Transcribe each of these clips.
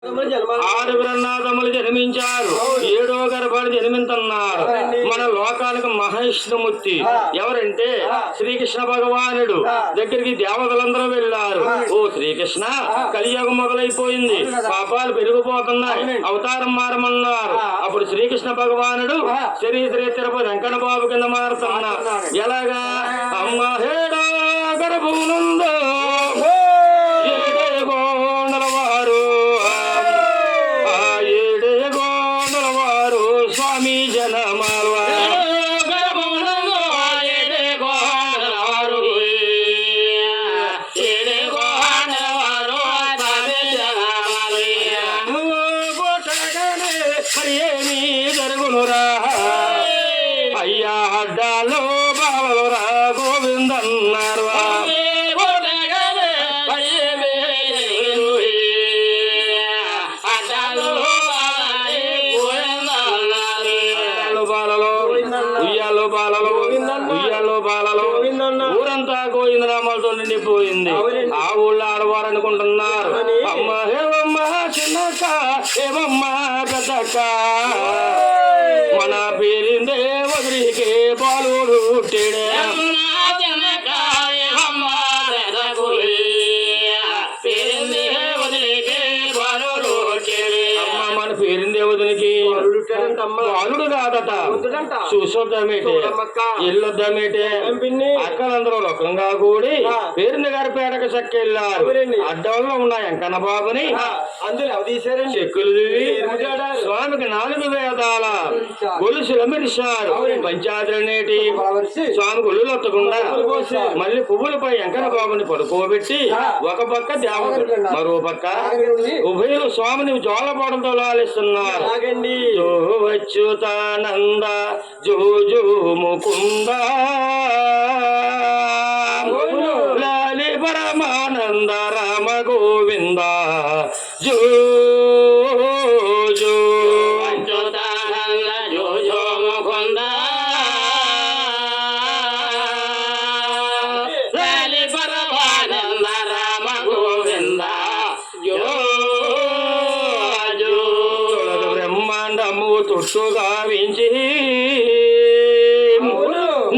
ఆరుగురన్నాదములు జన్మించారు, ఏడో గర్భాన్ని జన్మించన్నారు. మన లోకానికి మహేష్ణమూర్తి ఎవరంటే శ్రీకృష్ణ భగవానుడు దగ్గరికి దేవతలందరూ వెళ్ళారు. ఓ శ్రీకృష్ణ, కలియుగం మొదలైపోయింది, పాపాలు పెరిగిపోతున్నాయి, అవతారం మారమన్నారు. అప్పుడు శ్రీకృష్ణ భగవానుడు శ్రీ శ్రీ తిరుపతి వెంకన్న బాబు కింద మారుతున్నారు. ఎలాగా? అమ్మ హేడా గర్భమునందు స్వామి జనమారు ఏమి జరుగునురా అయ్యా అడ్డాలో బావలురా గోవిందన్నారు. ఉయ్యాలో బాలలో ఉయ్యాలో బాలలో ఊరంతా గోవిందనామాలతో నిండిపోయింది. ఆ ఊళ్ళో ఆడవారు అనుకుంటున్నారు, అమ్మ ఏమమ్మ చిన్నక్క, ఏమమ్మ పెద్దక్క, మన పేరిందే వదిలికే బాలుడు పుట్టాడే. మన పేరిందే వదిలికి బాలుడు కాదట, చూసొద్దామేటే, ఇల్లొద్దామేటే. అక్కలందరూ రకంగా కూడి పేరుని గారి పేటకు చక్కెళ్ళారు. అడ్డంలో ఉన్న వెంకన్న బాబుని చెక్కులు దివి స్వామికి 4 వేదాల గొలుసులు మెరిశారు. పంచాయతీల నేటి స్వామి గొల్లులు ఎత్తకుండా మళ్ళీ పువ్వులపై వెంకన్న బాబుని పడుకోబెట్టి ఒక పక్క దేవతలు, మరో పక్క ఉభయులు స్వామిని జోలపాటంతో లాలిస్తున్నారు. జో అచ్యుతానంద జో జో ముకుంద లాలి పరమానంద రామ గోవింద జో జో అచ్యుతానంద జో జో ముకుంద లాలి పరమానంద రామ గోవింద జో జో. బ్రహ్మాండము తొట్టుగా వించి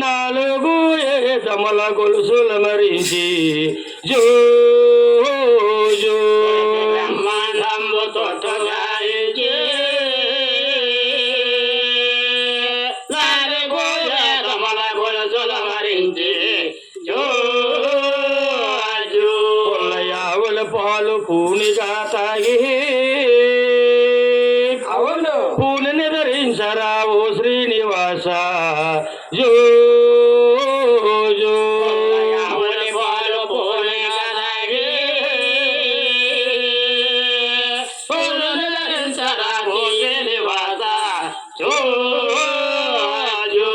4 ఏదమల గొలుసుల మరించి జో జో బ్రహ్మాండము తొట్టుగా వించి 4 ఏదమల గొలుసుల మరించి జో జో. కొల్లయావుల పాలు పూనిగా తాగి పూలని ధరించరా ఓ శ్రీనివాస జో జో. పూలని ధరించరా ఓ శ్రీనివాస జో జో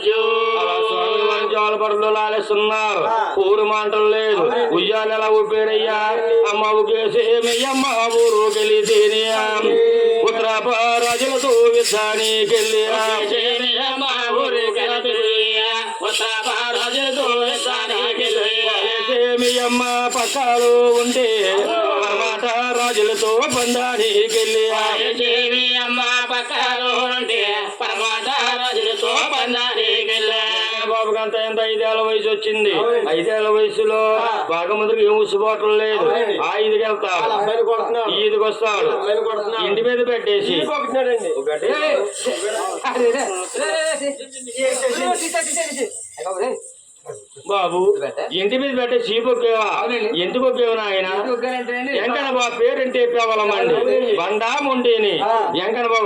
జో. అలా స్వామి వారి జోలపడలో లాలేస్తున్నారు. ఊరు మాటలు లేదు, ఉయ్యాలు ఎలా ఊపేరయ్యా. అమ్మ ఊకేసేమయ్యమ్మ ఊరు గెలితేనే ఉత్తరాపరాజులతో యుద్ధానికెళ్ళి సేమియమ్మ పక్కలు ఉంటే పరమాట రాజులతో బంధానికెళ్ళి పక్కలు ఉంటే పరమాట రాజులతో బంధానికెళ్ళి. బాబుకి అంత ఎంత 5 ఏళ్ల వయసు వచ్చింది. 5 ఏళ్ల వయసులో బాగా మందికి ఏం ఉసుబాటం లేదు. ఆ ఈదికి వెళ్తాడు, ఈదికి వస్తాడు, ఇంటి మీద పెట్టేసి బాబు ఇంటి మీద పెట్టే చీపొక్కేవా? ఎందుకు ఒక్కేవా ఆయన? వెంకన్న బాబు పేరంటే పేవలమండి బండా ముండేని వెంకన్న బాబు